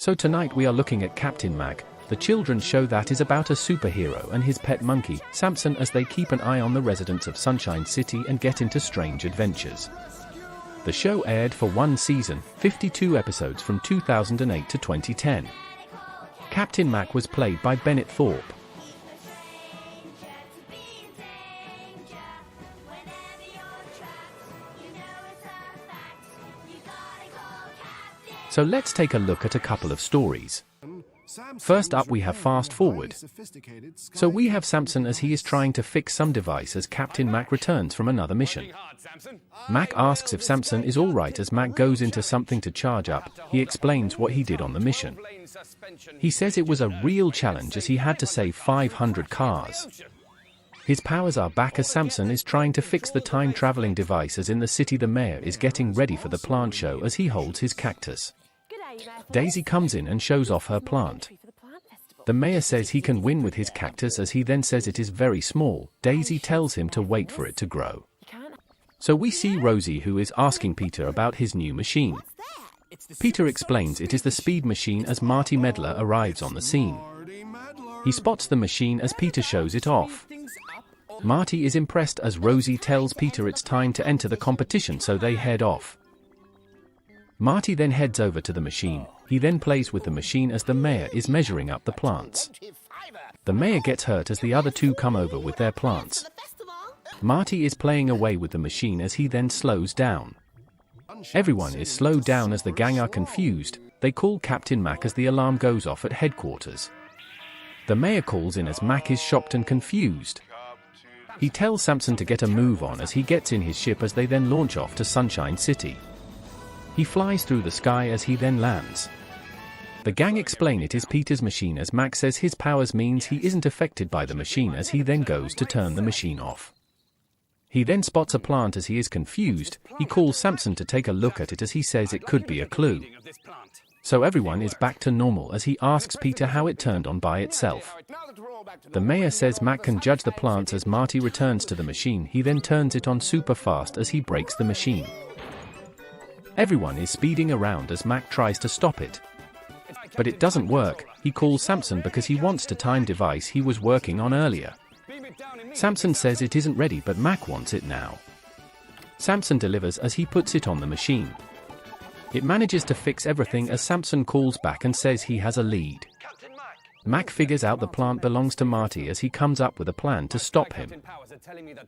So tonight we are looking at Captain Mack, the children's show that is about a superhero and his pet monkey, Samson, as they keep an eye on the residents of Sunshine City and get into strange adventures. The show aired for one season, 52 episodes from 2008 to 2010. Captain Mack was played by Bennett Thorpe. So let's take a look at a couple of stories. First up we have Fast Forward. So we have Samson as he is trying to fix some device as Captain Mack returns from another mission. Mack asks if Samson is alright as Mack goes into something to charge up. He explains what he did on the mission. He says it was a real challenge as he had to save 500 cars. His powers are back as Samson is trying to fix the time-traveling device as in the city the mayor is getting ready for the plant show as he holds his cactus. Daisy comes in and shows off her plant. The mayor says he can win with his cactus as he then says it is very small. Daisy tells him to wait for it to grow. So we see Rosie who is asking Peter about his new machine. Peter explains it is the speed machine as Marty Medler arrives on the scene. He spots the machine as Peter shows it off. Marty is impressed as Rosie tells Peter it's time to enter the competition, so they head off. Marty then heads over to the machine. He then plays with the machine as the mayor is measuring up the plants. The mayor gets hurt as the other two come over with their plants. Marty is playing away with the machine as he then slows down. Everyone is slowed down as the gang are confused. They call Captain Mack as the alarm goes off at headquarters. The mayor calls in as Mack is shocked and confused. He tells Samson to get a move on as he gets in his ship as they then launch off to Sunshine City. He flies through the sky as he then lands. The gang explain it is Peter's machine as Mack says his powers means he isn't affected by the machine as he then goes to turn the machine off. He then spots a plant as he is confused. He calls Samson to take a look at it as he says it could be a clue. So everyone is back to normal as he asks Peter how it turned on by itself. The mayor says Mack can judge the plants as Marty returns to the machine. He then turns it on super fast as he breaks the machine. Everyone is speeding around as Mack tries to stop it. But it doesn't work. He calls Samson because he wants the time device he was working on earlier. Samson says it isn't ready but Mack wants it now. Samson delivers as he puts it on the machine. It manages to fix everything as Samson calls back and says he has a lead. Mack figures out the plant belongs to Marty as he comes up with a plan to stop him.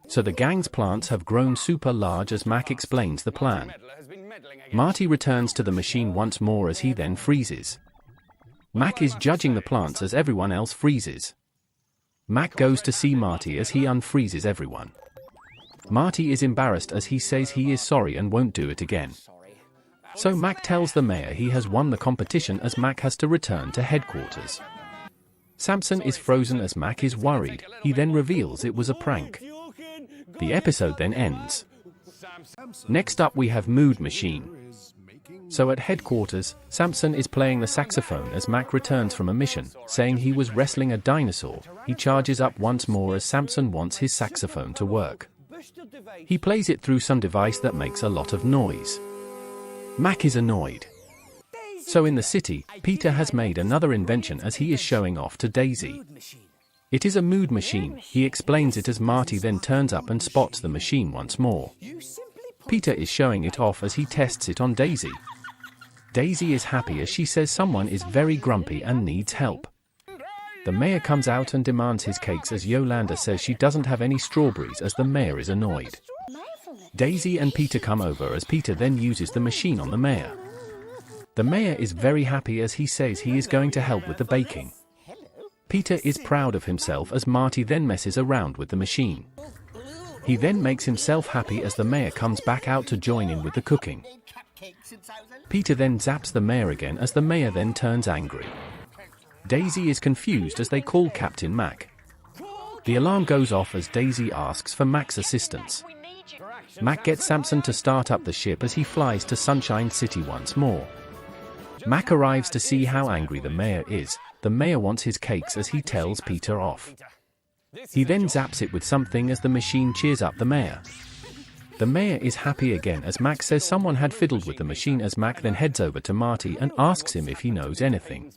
So the gang's plants have grown super large as Mack explains the plan. Marty returns to the machine once more as he then freezes. Mack is judging the plants as everyone else freezes. Mack goes to see Marty as he unfreezes everyone. Marty is embarrassed as he says he is sorry and won't do it again. So Mack tells the mayor he has won the competition as Mack has to return to headquarters. Samson is frozen as Mack is worried. He then reveals it was a prank. The episode then ends. Next up we have Mood Machine. So at headquarters, Samson is playing the saxophone as Mack returns from a mission, saying he was wrestling a dinosaur. He charges up once more as Samson wants his saxophone to work. He plays it through some device that makes a lot of noise. Mack is annoyed. So in the city, Peter has made another invention as he is showing off to Daisy. It is a mood machine. He explains it as Marty then turns up and spots the machine once more. Peter is showing it off as he tests it on Daisy. Daisy is happy as she says someone is very grumpy and needs help. The mayor comes out and demands his cakes as Yolanda says she doesn't have any strawberries as the mayor is annoyed. Daisy and Peter come over as Peter then uses the machine on the mayor. The mayor is very happy as he says he is going to help with the baking. Peter is proud of himself as Marty then messes around with the machine. He then makes himself happy as the mayor comes back out to join in with the cooking. Peter then zaps the mayor again as the mayor then turns angry. Daisy is confused as they call Captain Mack. The alarm goes off as Daisy asks for Mack's assistance. Mack gets Samson to start up the ship as he flies to Sunshine City once more. Mack arrives to see how angry the mayor is. The mayor wants his cakes as he tells Peter off. He then zaps it with something as the machine cheers up the mayor. The mayor is happy again as Mack says someone had fiddled with the machine as Mack then heads over to Marty and asks him if he knows anything.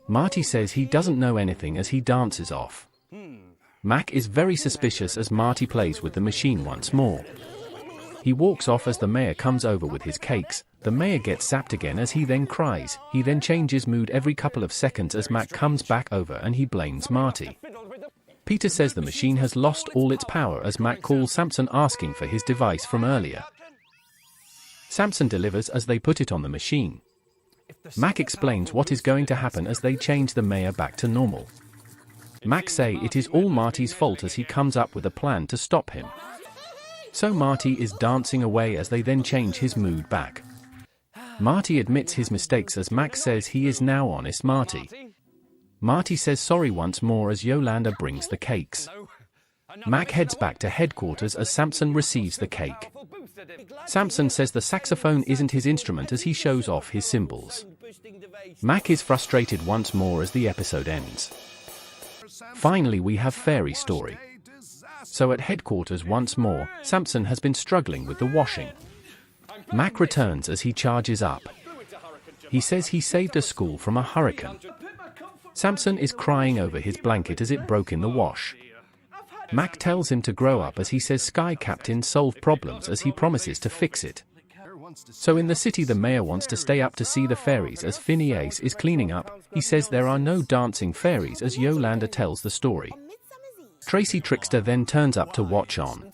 Marty says he doesn't know anything as he dances off. Mack is very suspicious as Marty plays with the machine once more. He walks off as the mayor comes over with his cakes. The mayor gets zapped again as he then cries. He then changes mood every couple of seconds as Mack comes back over and he blames Marty. Peter says the machine has lost all its power as Mack calls Samson asking for his device from earlier. Samson delivers as they put it on the machine. Mack explains what is going to happen as they change the mayor back to normal. Mack say it is all Marty's fault as he comes up with a plan to stop him. So Marty is dancing away as they then change his mood back. Marty admits his mistakes as Mack says he is now honest Marty. Marty says sorry once more as Yolanda brings the cakes. Mack heads back to headquarters as Samson receives the cake. Samson says the saxophone isn't his instrument as he shows off his cymbals. Mack is frustrated once more as the episode ends. Finally we have fairy story. So at headquarters once more, Samson has been struggling with the washing. Mack returns as he charges up. He says he saved a school from a hurricane. Samson is crying over his blanket as it broke in the wash. Mack tells him to grow up as he says Sky Captain solved problems as he promises to fix it. So in the city the mayor wants to stay up to see the fairies as Phineas is cleaning up. He says there are no dancing fairies as Yolanda tells the story. Tracy Trickster then turns up to watch on.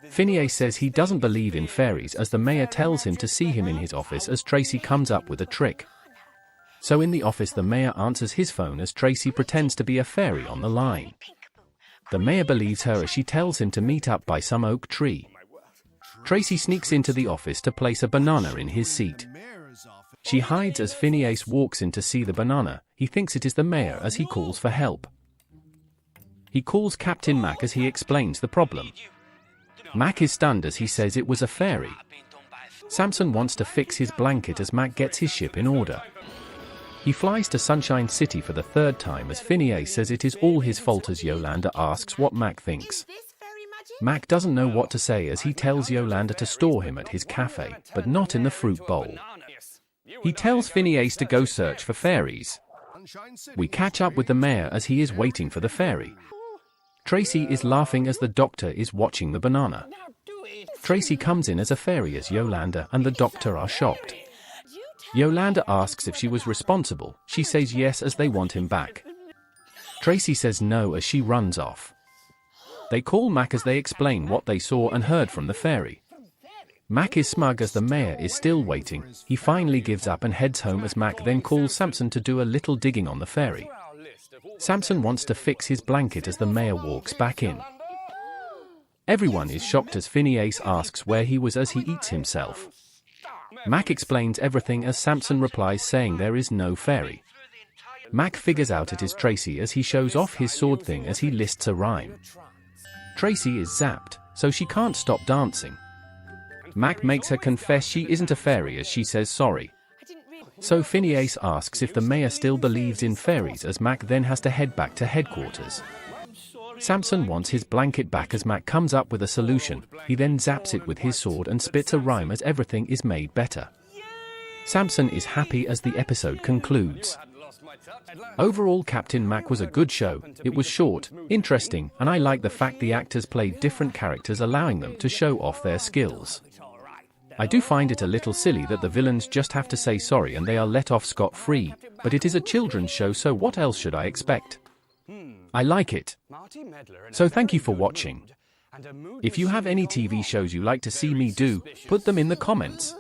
Phineas says he doesn't believe in fairies as the mayor tells him to see him in his office as Tracy comes up with a trick. So in the office the mayor answers his phone as Tracy pretends to be a fairy on the line. The mayor believes her as she tells him to meet up by some oak tree. Tracy sneaks into the office to place a banana in his seat. She hides as Phineas walks in to see the banana. He thinks it is the mayor as he calls for help. He calls Captain Mack as he explains the problem. Mack is stunned as he says it was a fairy. Samson wants to fix his blanket as Mack gets his ship in order. He flies to Sunshine City for the third time as Phineas says it is all his fault as Yolanda asks what Mack thinks. Mack doesn't know what to say as he tells Yolanda to store him at his cafe, but not in the fruit bowl. He tells Phineas to go search for fairies. We catch up with the mayor as he is waiting for the fairy. Tracy is laughing as the doctor is watching the banana. Tracy comes in as a fairy as Yolanda and the doctor are shocked. Yolanda asks if she was responsible. She says yes as they want him back. Tracy says no as she runs off. They call Mack as they explain what they saw and heard from the fairy. Mack is smug as the mayor is still waiting. He finally gives up and heads home as Mack then calls Samson to do a little digging on the fairy. Samson wants to fix his blanket as the mayor walks back in. Everyone is shocked as Phineas asks where he was as he eats himself. Mack explains everything as Samson replies saying there is no fairy. Mack figures out it is Tracy as he shows off his sword thing as he lists a rhyme. Tracy is zapped, so she can't stop dancing. Mack makes her confess she isn't a fairy as she says sorry. So Phineas asks if the mayor still believes in fairies as Mack then has to head back to headquarters. Samson wants his blanket back as Mack comes up with a solution. He then zaps it with his sword and spits a rhyme as everything is made better. Samson is happy as the episode concludes. Overall, Captain Mack was a good show. It was short, interesting, and I like the fact the actors played different characters allowing them to show off their skills. I do find it a little silly that the villains just have to say sorry and they are let off scot-free, but it is a children's show so what else should I expect? I like it. So thank you for watching. If you have any TV shows you like to see me do, put them in the comments.